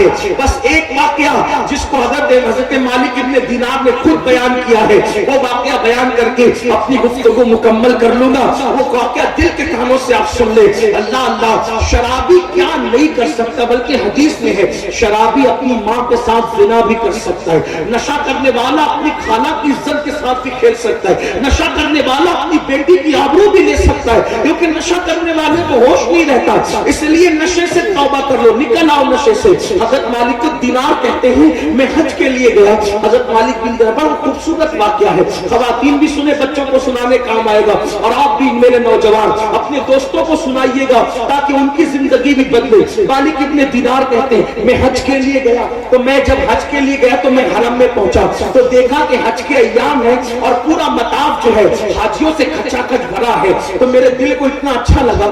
ہے. بس ایک واقعہ جس کو حضرت مالک ابن دینار نے خود بیان کیا ہے, وہ واقعہ بیان کر کے اپنی گفتگو مکمل کر لوں گا. وہ واقعہ دل کے کانوں سے آپ سن لیں. اللہ اللہ, شرابی کیا نہیں کر سکتا, بلکہ حدیث میں ہے شرابی اپنی ماں کے ساتھ زنا بھی کر سکتا ہے. نشہ کرنے والا اپنی خالہ کی عزت کے ساتھ بھی کھیل سکتا ہے. نشہ کرنے والا اپنی بیٹی کی آبرو بھی لے سکتا ہے, کیونکہ نشہ کرنے والے کو ہوش نہیں رہتا. اس لیے نشے سے توبہ کر لو, نکل آؤ نشے سے. حضرت مالک دینار کہتے ہیں میں حج کے لیے گیا. حضرت مالک بن دینار, بڑا خوبصورت واقعہ ہے, خواتین بھی سنے, بچوں کو سنانے کام آئے گا, اور آپ بھی میرے نوجوان اپنے دوستوں کو سنائیے گا تاکہ ان کی زندگی بھی بدلے. مالک ابن دینار کہتے ہیں میں حج کے لیے گیا, تو میں جب حج کے لیے گیا تو میں حرم میں پہنچا تو دیکھا کہ حج کے ایام ہے اور پورا مطاف جو ہے حاجیوں سے کھچا کھچ بھرا ہے. تو میرے دل کو اتنا اچھا لگا.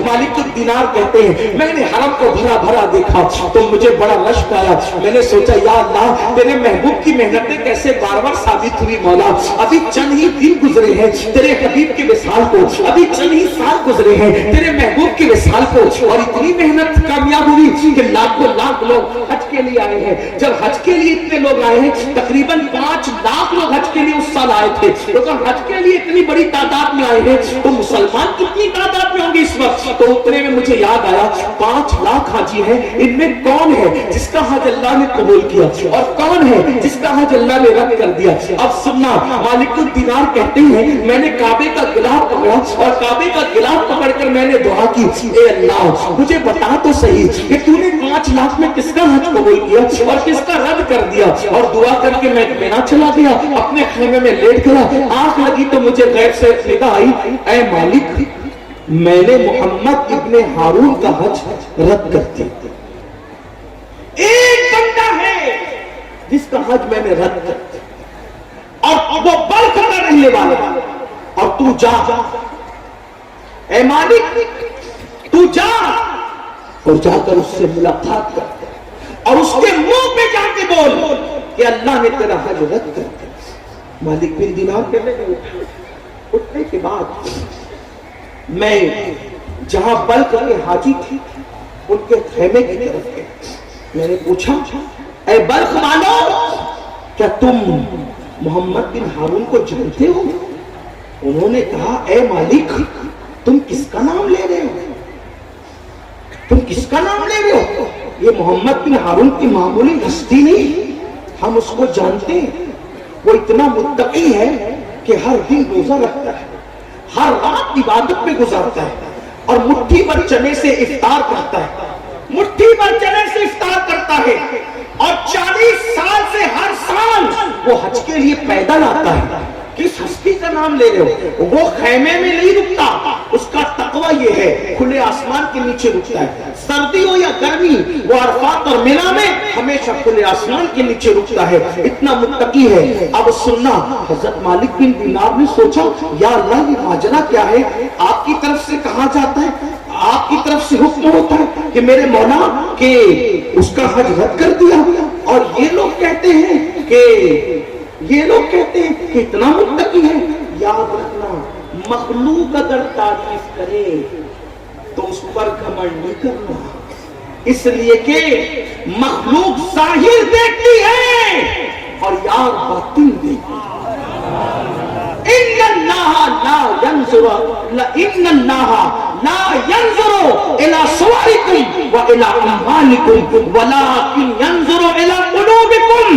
مالک دینار کہتے ہیں میں نے حرم کو بھرا بھرا دیکھا تو مجھے بڑا رشک آیا. میں نے سوچا یا اللہ تیرے محبوب کی محنتیں کیسے بار بار ثابت ہوئی مولا. ابھی چند ہی دن گزرے ہیں تیرے حبیب کے وصال کو, ابھی چند ہی سال گزرے ہیں تیرے محبوب کے وصال کو, اور اتنی محنت کامیاب ہوئی کہ لاکھوں لاکھ لوگ حج کے لیے آئے ہیں. جب حج کے لیے اتنے لوگ آئے ہیں, تقریباً 5 لاکھ لوگ حج کے لیے اس سال آئے تھے, تو حج کے لیے اتنی بڑی تعداد میں آئے ہیں تو مسلمان کتنی تعداد میں ہوں گے اس وقت. تو اتنے میں مجھے یاد آیا 5 لاکھ حاجی ہیں, ان میں کون ہے جس کا حج اللہ نے قبول کیا اور کون ہے جس کا حج اللہ نے رد کر دیا. اب سننا, مالک الدینار کہتے ہیں میں نے کعبے کا غلاف پکڑا اور کعبے کا غلاف پکڑ کر میں نے دعا کی, اے اللہ مجھے بتا تو صحیح کہ تو نے 5 لاکھ میں کس کا حج قبول کیا اور کس کا رد کر دیا. اور دعا کر کے میں مینا چلا گیا, اپنے خیمے میں لیٹ گیا. آنکھ لگی تو مجھے غیب سے ندا آئی, اے مالک میں نے محمد ابن ہارون کا حج رد کر دیا. ایک بندہ ہے جس کا حج میں نے رد کر دیا اور وہ بلخ کا رہنے والا, اور تو جا اے مالک تو جا اور جا کر اس سے ملاقات کر اور اس کے منہ پہ جا کے بول کہ اللہ نے تیرا حج رد کر دیا. مالک بن دینار کہنے لگے, اٹھنے کے بعد میں جہاں بلخ کے حاجی تھی ان کے خیمے کی طرف گیا. میں نے پوچھا اے بلخ والو کیا تم محمد بن ہارون کو جانتے ہو؟ انہوں نے کہا اے مالک تم کس کا نام لے رہے ہو, تم کس کا نام لے رہے ہو؟ یہ محمد بن ہارون کی معمولی ہستی نہیں, ہم اس کو جانتے ہیں. وہ اتنا متقی ہے کہ ہر دن روزہ رکھتا ہے, ہر رات عبادت میں گزارتا ہے, اور مٹھی بھر چنے سے افطار کرتا ہے, مٹھی بھر چنے سے افطار کرتا ہے, اور 40 سال سے ہر سال وہ حج کے لیے پیدل آتا ہے. کس ہستی کا نام لے رہے ہو؟ وہ خیمے میں نہیں رکتا, اس کا تقوی یہ ہے کھلے آسمان کے نیچے رکتا ہے, سردی ہو یا گرمی وہ عرفات اور مینا میں ہمیشہ کھلے آسمان کے نیچے رکتا ہے, اتنا متقی ہے. اب سننا, حضرت مالک بن دینار نے سوچا یا اللہ یہ ماجرا کیا ہے, آپ کی طرف سے کہا جاتا ہے, آپ کی طرف سے حکم ہوتا ہے کہ میرے مولا کہ اس کا حج رد کر دیا, اور یہ لوگ کہتے ہیں کہ اتنا متقی ہے. یاد رکھنا, مخلوق اگر تعریف کرے تو اس پر گھمنڈ نہیں کرنا, اس لیے کہ مخلوق ظاہر دیکھتی ہے اور یار باطن دیکھتی ہے. ان اللہ لا ينظر الى صوركم والى اعمالكم ولكن ينظر الى قلوبكم.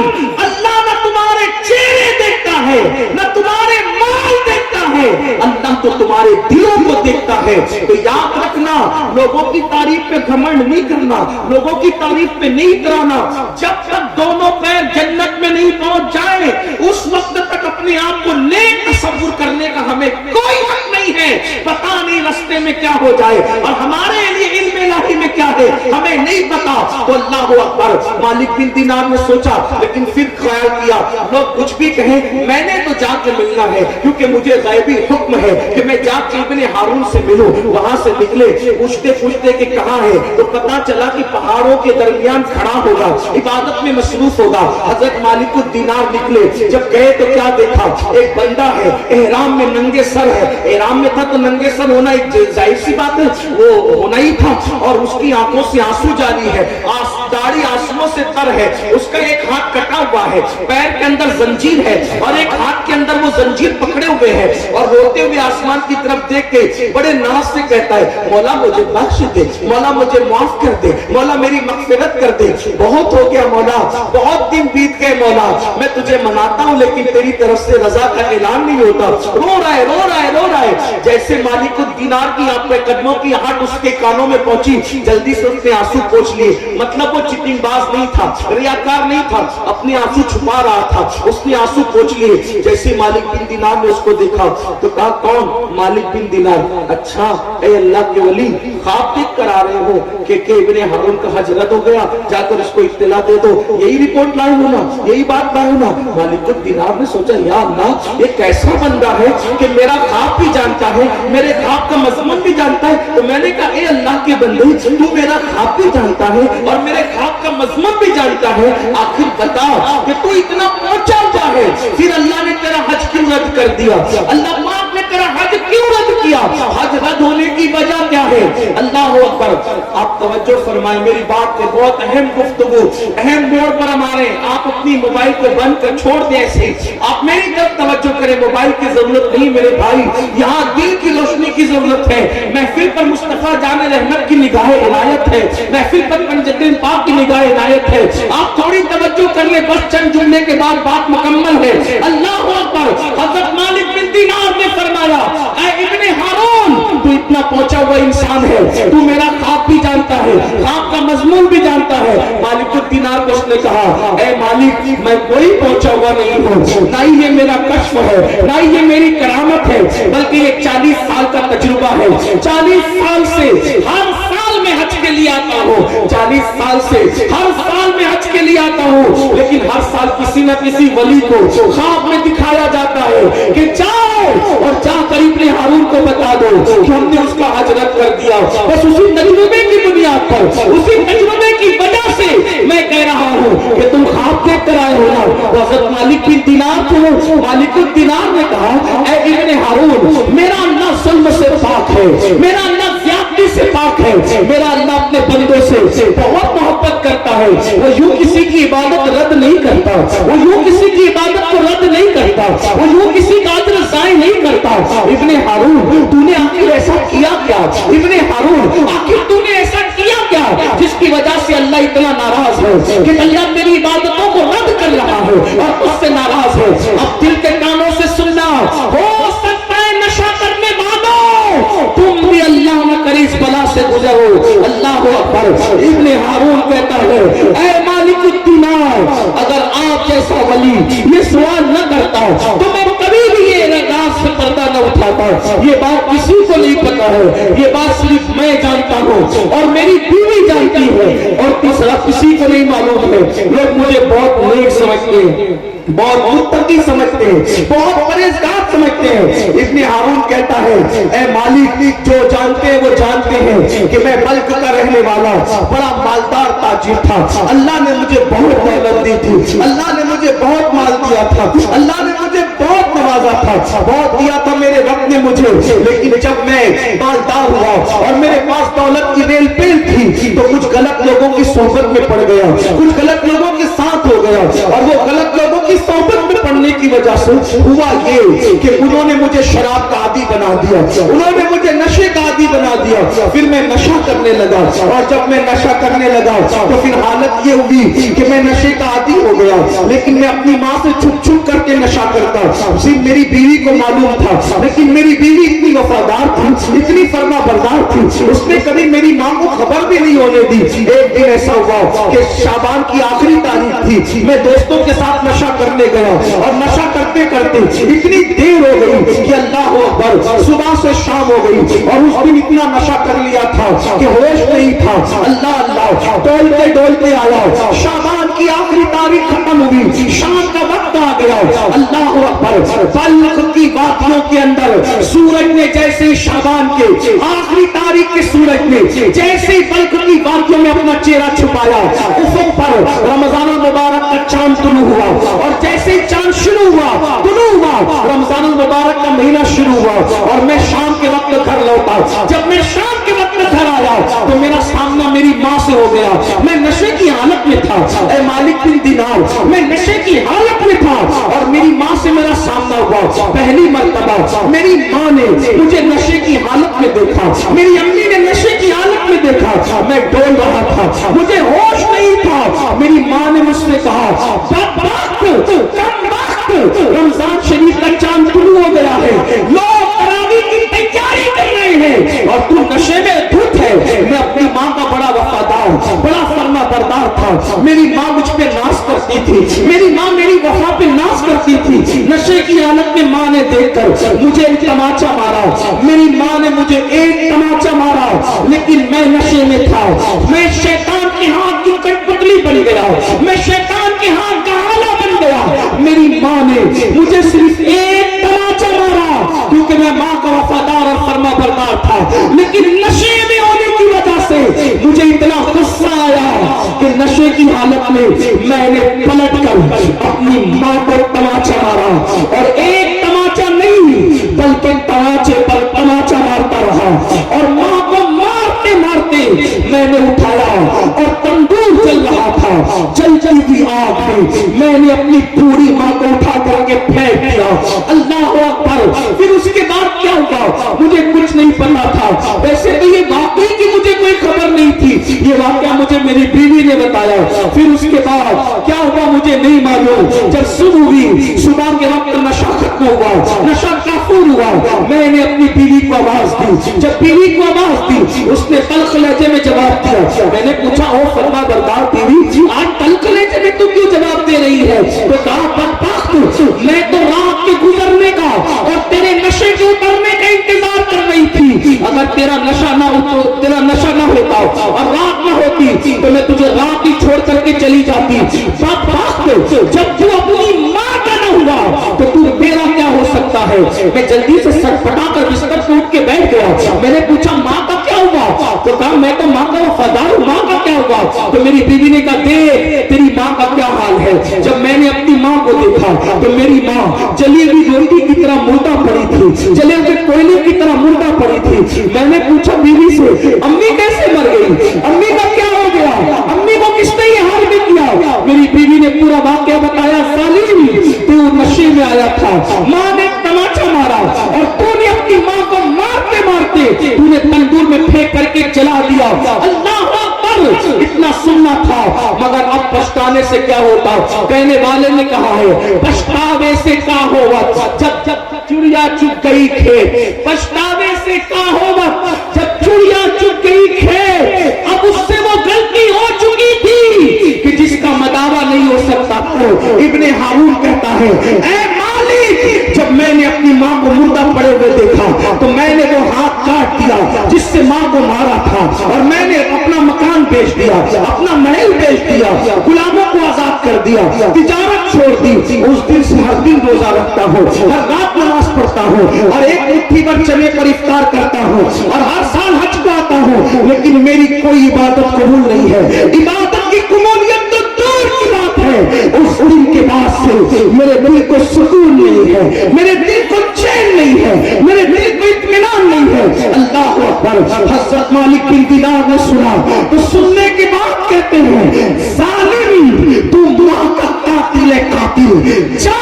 اللہ نہ تمہارے چہرے دیکھتا ہے نہ تمہارے مال دیکھتا ہے, اللہ تو تمہارے دلوں کو دیکھتا ہے. تو یاد رکھنا, لوگوں کی تعریف پہ گھمنڈ نہیں کرنا, لوگوں کی تعریف پہ نہیں اترانا. جب تک دونوں پیر جنت میں نہیں پہنچ جائے اس وقت تک اپنے آپ کو نیک تصور کرنے کا ہمیں کوئی حق نہیں ہے. پتہ نہیں رستے میں کیا ہو جائے, اور ہمارے لیے علم الہی میں کیا ہے ہمیں نہیں پتا. تو اللہ اکبر, مالک بن دینار نے سوچا, لیکن پھر خیال کیا لوگ کچھ بھی کہیں میں نے تو جا کے ملنا ہے, کیونکہ مجھے غیبی حکم ہے کہ میں جا کے ابن ہارون سے ملوں. وہاں سے نکلے, پوچھتے پوچھتے کہ کہاں ہے, तो पता चला कि पहाड़ों के दरमियान खड़ा होगा, इबादत में मसरूफ होगा। हजरत मालिकुद दीनार निकले, जब गए तो क्या देखा, एक बंदा है एहराम में, नंगे सर है, एहराम में था तो नंगे सर होना एक जाहिर सी बात है, वो होना ही था, और उसकी आंखों से आंसू जारी है, दाढ़ी आंसुओं से तर है, उसका एक हाथ कटा हुआ है, पैर के अंदर जंजीर है और एक हाथ के अंदर वो जंजीर पकड़े हुए है, और रोते हुए आसमान की तरफ देख के बड़े नाज से कहता है, मौला मुझे बख्श दे, मौला मुझे माफ कर दे, मौला मेरी मगफिरत कर दे, बहुत हो गया मौला, बहुत दिन बीत गए मौला, मैं तुझे मनाता हूँ लेकिन तेरी तरफ से रजा का ऐलान नहीं होता। रो रहा है, रो रहा है, रो रहा है। जैसे मालिकुद दीनार की आपके कदमों की आहट उसके कानों में पहुंची, जल्दी से उसने आंसू पोंछ लिए। मतलब वो चिटिंगबाज नहीं था, रियाकार नहीं था, अपने आंसू छुपा रहा था, उसने आंसू पोंछ लिए। जैसे मालिक बिन दीनार ने उसको देखा तो कहा, कौन? मालिक बिन दीनार। अच्छा, ए अल्लाह के वली, ख्वाब देख कर आ रहे हो कि इब्ने हारून का हज रद्द हो गया, जाकर उसको इत्तला दे दो, यही रिपोर्ट लाए हो ना, यही बात लाए हो ना। मालिकुद दीनार ने सोचा, या अल्लाह, ये कैसा बंदा है कि मेरा ख्वाब भी जानता है, मेरे ख्वाब का मजमून भी जानता है। तो मैंने कहा, ए अल्लाह के बंदे, तू मेरा ख्वाब भी जानता है और मेरे ख्वाब का मजमून भी जानता है, आखिर बता कि तू इतना पहुंचा हुआ है, फिर अल्लाह ने तेरा हज क्यों रद्द कर दिया? अल्लाह पाक ने तेरा हज क्यों रद्द किया? हज रद्द होने की वजह क्या है? अल्लाह अकबर। आप तवज्जो फरमाएं, मेरी बात पे बहुत अहम गुफ्तगू, अहम मोड़ पर हमारे, आप अपनी मोबाइल को बंद कर छोड़ दें ऐसे, आप मेरी तरफ तवज्जो करें, मोबाइल की जरूरत नहीं मेरे भाई, यहाँ दिल की रोशनी की जरूरत है। महफिल पर मुस्तफा जाने रहमत की निगाह इनायत है, महफिल पर पंजतन पाक की निगाह इनायत है। आप थोड़ी तवज्जो कर ले, बस चंद जुमले के बाद बात मुकम्मल है। अल्लाह अकबर। हजरत मालिक बिन दीनार ने फरमाया, ऐ इब्ने हारून, तू इतना पहुंचा हुआ इंसान है, तू मेरा ख्वाब भी जानता है, ख्वाब का मजमून भी जानता है। मालिकुद दीनार को उसने कहा, ऐ मालिक, मैं कोई पहुंचा हुआ नहीं हूँ, ना ही ये मेरा कश्फ है, ना ही ये मेरी करामत है, बल्कि ये 40 साल का तजुर्बा है। 40 साल से हर साल में हज के लिए आता हूँ, 40 साल से हर साल में हज के लिए आता हूँ, लेकिन हर साल किसी न किसी वली को ख्वाब में दिखाया जाता है कि जाओ और जाकर इब्ने हारून को बता दो कि हमने उसका हज रद्द कर दिया। बस उसी तजुर्बे की बुनियाद पर, उसी तजुर्बे की वजह से मैं कह रहा हूँ कि तुम ख्वाब देख कर आए हो ना। हज़रत मालिक बिन दीनार को मालिकुद दीनार ने कहा, ऐ इब्ने हारून, मेरा अल्लाह जुल्म से पाक है, मेरा अल्लाह ज़्यादती से पाक है, मेरा अल्लाह अपने बंदों से बहुत मोहब्बत करता है, वो यूं किसी की इबादत रद्द नहीं करता, वो यूं किसी की इबादत को रद्द नहीं करता, वो यूं किसी का अज्र ज़ाय नहीं करता। इब्ने हारून, तूने आखिर ऐसा किया क्या? इब्ने हारून, आखिर तूने ऐसा किया क्या जिसकी वजह से अल्लाह इतना नाराज है कि अल्लाह तेरी इबादतों को रद्द कर रहा है और उससे नाराज है? अब दिल के कानों से सुनना, हो सकता है नशा करने वालों तुम भी अल्लाह न करे इस बला से गुजरो। अल्लाह अकबर। इब्ने हारून कहता है, ऐ मालिकुद दीनार, अगर आप जैसा वली ये सवाल न करता तो मैं कभी भी ये राज से पर्दा न उठाता। ये बात किसी को नहीं पता है, ये बात सिर्फ मैं जानता हूँ और मेरी बीवी जानती है, और तीसरा किसी को नहीं मालूम है। लोग मुझे बहुत नेक समझते हैं, बहुत मुत्तकी समझते हैं, बहुत परहेजगार समझते हैं। इब्ने हारून कहता है, ऐ मालिक, जो जानते हैं वो जानते हैं कि मैं मल्क का रहने वाला बड़ा मालदार ताजिर था। अल्लाह ने मुझे बहुत दौलत दी थी, अल्लाह ने मुझे बहुत माल दिया था, अल्लाह ने मुझे बहुत नवाजा था, बहुत दिया था मेरे रब ने मुझे। लेकिन जब मैं मालदार हुआ और मेरे पास दौलत की रेल पेल थी तो कुछ गलत लोगों की सोहबत में पड़ गया, कुछ गलत लोगों के साथ हो गया, और वो गलत लोगों की सोहबत में पड़ने की वजह से हुआ ये कि उन्होंने मुझे शराब का आदी बना दिया, उन्होंने मुझे नशे का आदी बना दिया। फिर मैं नशा करने लगा, और जब मैं नशा करने लगा तो फिर हालत ये हुई कि मैं नशे का आदी हो गया। लेकिन मैं अपनी माँ से छुप छुप करके नशा करता, सिर्फ मेरी बीवी को मालूम था, लेकिन मेरी बीवी इतनी वफादार थी, इतनी फर्मा बरदार थी, उसने कभी मेरी माँ को खबर भी नहीं होने दी। एक दिन ऐसा हुआ कि शाबान की आखिरी तारीख थी, मैं दोस्तों के साथ नशा करने गया, और नशा करते करते इतनी देर हो गई कि अल्लाह अकबर, सुबह से शाम हो गई, और उस दिन इतना नशा कर लिया था कि होश नहीं था। अल्लाह अल्लाह डोलते डोलते आया, शाबान की आखिरी तारीख खत्म हुई, शाम का वक्त आ गया। अल्लाह अकबर, बालक की बात वादियों के अंदर सूरज ने जैसे शाबान के आखिरी तारीख के सूरज ने जैसे बल्क की वादियों में अपना चेहरा छुपाया, उफक पर रमजान मुबारक का चांद तुलू हुआ, और जैसे चांद शुरू हुआ तुलू हुआ, रमजान मुबारक का महीना शुरू हुआ, और मैं शाम के वक्त घर लौटा। जब मैं शाम के वक्त घर आया तो मेरा सामना मेरी माँ से हो गया। मैं नशे की हालत में था, ऐ मालिक बिन दिनार, मैं नशे की हालत में था और मेरी माँ से मेरा सामना हुआ। पहली मर्तबा मेरी माँ ने मुझे नशे की हालत में देखा, मेरी अम्मी ने नशे की हालत में देखा। मैं डोल रहा था, मुझे होश नहीं था। मेरी माँ ने मुझसे कहा, रमजान शरीफ का चांद शुरू हो गया है, लोग तरावीह की तैयारी कर रहे हैं और तू नशे में धुत है। मैं अपनी माँ का बड़ा वफादार, बड़ा फर्मा बरदार था। मेरी माँ मुझ पे नाज करती थी, मेरी माँ मेरी वफा पे नाज करती थी। नशे की हालत में माँ ने देखकर मुझे एक तमाचा मारा, मेरी माँ ने मुझे एक तमाचा मारा, लेकिन मैं नशे में था। मैं शैतान के हाथ की कठपुतली बन गया, मैं शैतान के हाथ का आला बन गया। मेरी माँ ने मुझे सिर्फ एक तमाचा मारा क्योंकि मैं माँ का वफादार और फर्मा बरदार था, लेकिन नशे में होने की वजह से मुझे इतना गुस्सा आया कि नशे की हालत में मैंने पलट कर अपनी माँ को तमाचा मारा, और एक तमाचा नहीं बल्कि तमाचे पर तमाचा मारता रहा, और माँ को मारते मारते मैंने उठाया और तंदूर जल रहा था, जल हुई आग में मैंने अपनी पूरी माँ को उठा करके फेंक दिया। अल्लाह अकबर। फिर उसके बाद क्या हुआ मुझे कुछ नहीं पता था। वैसे तो ये वाकई की मुझे कोई खबर नहीं थी, ये वाकया मुझे मेरी बीवी ने बताया। फिर उसके बाद क्या हुआ मुझे नहीं मालूम। जब सुबह हुई, सुबह के वक्त नशा खत्म हुआ, नशा काफूर हुआ, मैंने अपनी बीवी को आवाज दी। जब बीवी को आवाज दी उसने तल्ख लहजे में जवाब दिया। मैंने पूछा, ओ फरमा बरदार बीवी, आज तल्ख लहजे में तू क्यों जवाब दे रही है? तो कहा, बदबख्त, मैं तो रात के गुजरने का और तेरे नशे के उतरने का इंतजार कर रही थी। अगर तेरा नशा ना होता और रात ना होती तो मैं तुझे रात ही छोड़ करके चली जाती। बदबख्त, जब तू अपनी माँ का न हुआ तो तू मेरा क्या हो सकता है? मैं जल्दी से सटपटा कर बिस्तर से उठ के बैठ गया। मैंने पूछा, माँ का क्या हुआ? तो कहा, मैं तो माँ का वफादार हूँ, माँ का क्या हुआ? तो मेरी बीवी ने कहा, देख तेरी माँ का क्या हाल है। जब मैंने अपनी माँ को देखा तो मेरी माँ जली हुई रोटी की तरह मुर्दा पड़ी थी, जले हुए कोयले की तरह मुर्दा पड़ी थी। मैंने पूछा बीवी से, अम्मी कैसे मर गई? अम्मी का क्या हो गया? अम्मी को किसने ये हाल में किया? मेरी बीवी ने पूरा वाकया बताया। सालिम, तू नशे में आया था, माँ ने तमाचा मारा और तूने अपनी माँ को मारते मारते तूने तंदूर में फेंक करके जला दिया। अल्लाह अकबर। इतना सुनना था मगर अब पछताने से क्या होता? कहने वाले ने कहा है, पछतावे से क्या होगा जब जब चिड़िया चुग गई खेत। पछतावे से क्या होगा जब चिड़िया चुग गई खेत। अब उससे वो गलती हो चुकी थी कि जिसका मदावा नहीं हो सकता। तो इब्ने हारून कहता है, ऐ मालिक, जब मैंने अपनी माँ को मुर्दा पड़े हुए देखा तो मैंने वो हाथ काट दिया जिससे माँ को मारा था, और मैंने अपना मकान बेच दिया, अपना महल बेच दिया, गुलामों को आजाद कर दिया, तिजारत छोड़ दी। उस दिन से हर दिन रोजा रखता हूँ, हर रात नमाज पढ़ता हूँ, और एक मुट्ठी भर चने पर इफ्तार करता हूँ, और हर साल हज को आता हूँ, लेकिन मेरी कोई इबादत कबूल नहीं है। इबादत की कबूलियत तो दूर की बात है। उस दिन के बाद से मेरे दिल को सुकून नहीं है, मेरे दिल को चैन नहीं है, मेरे दिल को इत्मीनान नहीं है। अल्लाह अकबर। हज़रत मालिक बिन दिनार ने सुना तो सुनने के बाद कहते हैं, जालिम, तू माँ का कातिल है, कातिल। जा,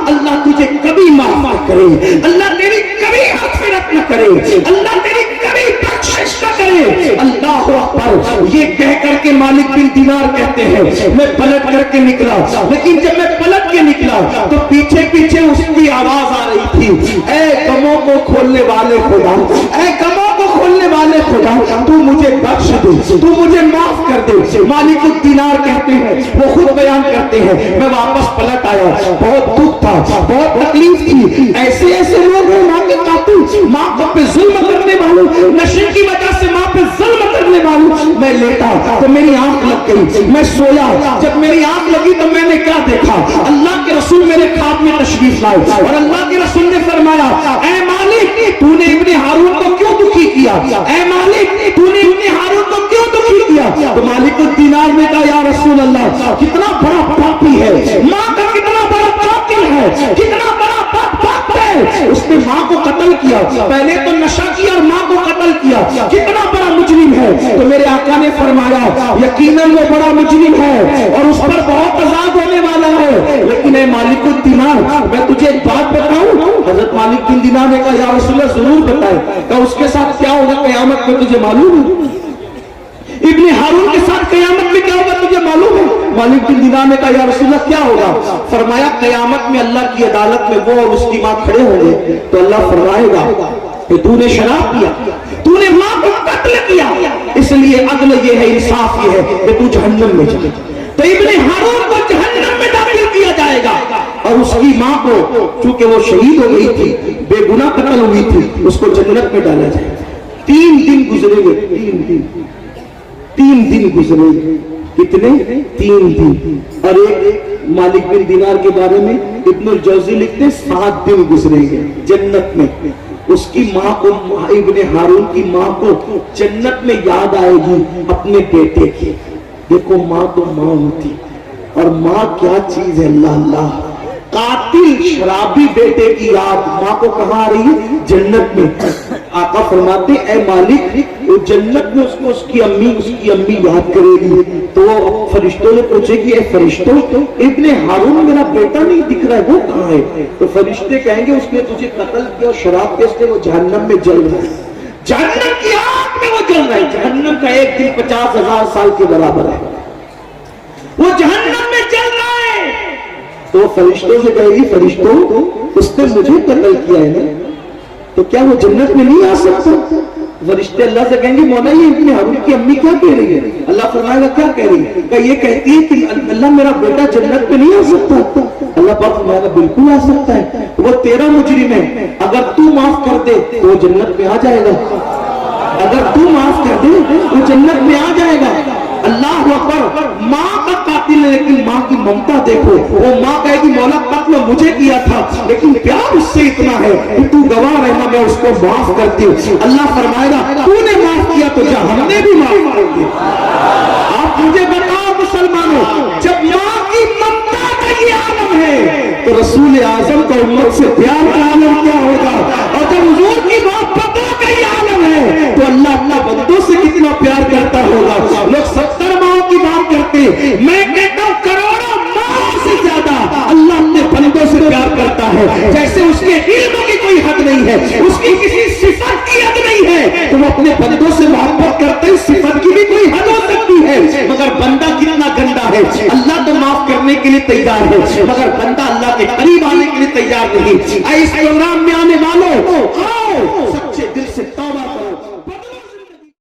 अल्लाह तुझे कभी माफ न करे, अल्लाह तेरी कभी मग़फ़िरत न करे, अल्लाह तेरी कभी बख्शिश न करे। अल्लाह अकबर। ये कह करके मालिक बिन दिनार कहते हैं, मैं पलट करके निकला, लेकिन जब मैं पलट के निकला तो पीछे पीछे उसकी आवाज आ रही थी, ऐ गमों को खोलने वाले खुदा, ऐ गमों को खोलने वाले खुदा, तू मुझे बख्श दे, तू मुझे माफ कर दे। मालिक दीनार कहते हैं, वो खुद बयान करते हैं, मैं वापस पलट आया, बहुत दुख था, बहुत तकलीफ थी, ऐसे ऐसे लोग हैं माँ के कातिल, माँ पे जुल्म करने वालों, नशे की वजह से माँ पे जुल्म करने वालों। मैं लेटा तो मेरी आंख लग गई, मैं सोया, जब मेरी आंख लगी तो मैंने क्या देखा, अल्लाह के रसूल मेरे ख्वाब में तशरीफ लाए और अल्लाह के रसूल ने फरमाया, ऐ मालिक तूने इब्ने हारून को क्यों दुखी किया, ऐ मालिक तूने इब्ने हारून को क्यों दुखी किया। तो मालिक दीनार ने कहा, या रसूल अल्लाह, कितना बड़ा पापी है, माँ का कितना बड़ा कातिल है, कितना बड़ा पाप है, उसने माँ को कत्ल किया, पहले तो नशा किया और माँ को कत्ल किया, कितना बड़ा मुजरिम है। तो मेरे आका ने फरमाया, यकीनन वो बड़ा मुजरिम है और उस पर बहुत अज़ाब होने वाला है, लेकिन ऐ मालिक दीनार, मैं तुझे एक बात बताऊं। हजरत मालिक बिन दीनार ने कहा, या रसूल अल्लाह जरूर बताए। तो उसके साथ क्या होगा क़यामत में तुझे मालूम है? इब्ने हारून के साथ क़यामत में क्या होगा तुझे मालूम है? मालिक बिन दीनार ने कहा, या रसूल अल्लाह क्या होगा? फरमाया, क़यामत में अल्लाह की अदालत में वो और उसकी माँ खड़े होंगे, तो अल्लाह फरमाएगा कि तूने शराब पिया, तूने माँ को कत्ल किया, इसलिए अदल ये है, इंसाफ ये है कि तू जहन्नम में चले। तो इब्ने हारून को जहन्नम में दाखिल किया जाएगा और उसकी माँ को, चूंकि वो शहीद हो गई थी, बेगुनाह कत्ल हुई थी, उसको जन्नत में डाला जाएगा। 3 दिन गुजरेंगे, 3 दिन गुजरेंगे, कितने? 3 दिन। और एक मालिक बिन दीनार के बारे में इब्नुल जौज़ी लिखते 7 दिन गुजरेंगे जन्नत में। उसकी माँ को, इब्ने हारून की माँ को जन्नत में याद आएगी अपने बेटे की। देखो माँ तो माँ होती, और माँ क्या चीज है, अल्लाह अल्लाह। कातिल शराबी बेटे की याद माँ को कहाँ आ रही है? जन्नत में। आका फरमाते, ऐ मालिक, वो जन्नत में उसको उसकी अम्मी याद करेगी, तो फरिश्तों ने पूछेगी, ऐ फरिश्तों, इब्ने हारून मेरा बेटा नहीं दिख रहा है, वो कहाँ है? तो फरिश्ते कहेंगे, उसने तुझे कत्ल किया और शराब के इसलिए वो जहन्नम में जल रहा है, जहन्नम की आग में वो जल रहा है। जहन्नम का एक दिन 50,000 साल के बराबर है, वो जहन्नम में जल रहा है। तो फरिश्तों से कहेगी, फरिश्तों, उसने मुझे कत्ल किया है ना, तो क्या वो जन्नत में नहीं आ सकता? फरिश्ते अल्लाह से कहेंगे, मौला ये इब्ने हारून की अम्मी क्या कह रही है? अल्लाह फरमाएगा, क्या कह रही है? क्या ये कहती है कि अल्लाह मेरा बेटा जन्नत में नहीं आ सकता? अल्लाह पाक फरमाएगा, बिल्कुल आ सकता है, वो तेरा मुजरिम है, अगर तू माफ कर दे तो वो जन्नत में आ जाएगा, अगर तू माफ कर दे वो जन्नत में आ जाएगा। अल्लाह अकबर। माँ का कातिल है, लेकिन माँ की ममता देखो, वो माँ कहेगी, मौला कत्ल मुझे किया था, लेकिन प्यार उससे इतना है कि तू गवाह रहना, मैं उसको माफ करती हूँ। अल्लाह फरमाएगा, तूने माफ किया तो जा, हमने भी माफ करेंगे। आप मुझे बताओ मुसलमानों, जब माँ की ममता का ये आलम है, तो रसूल आजम का उम्मत से प्यार का आलम क्या होगा? और जब हुजूर की मोहब्बतों का ये आलम है, तो अल्लाह अपना बंदों से कितना प्यार करता होगा। लोग 70 माओं की बात करते, मैं कहता हूँ करोड़ों माओं से ज्यादा अल्लाह अपने बंदों से प्यार करता है। जैसे उसके इल्म की कोई हद नहीं है, उसकी किसी सिफत की हद नहीं है, तो वो अपने बंदों से मोहब्बत करते हैं। सिफत की भी कोई हद हो सकती है, मगर बंदा कितना गंदा है, अल्लाह तो माफ करने के लिए तैयार है, मगर बंदा अल्लाह के करीब आने के लिए तैयार नहीं। इस प्रोग्राम में आने वालों, आओ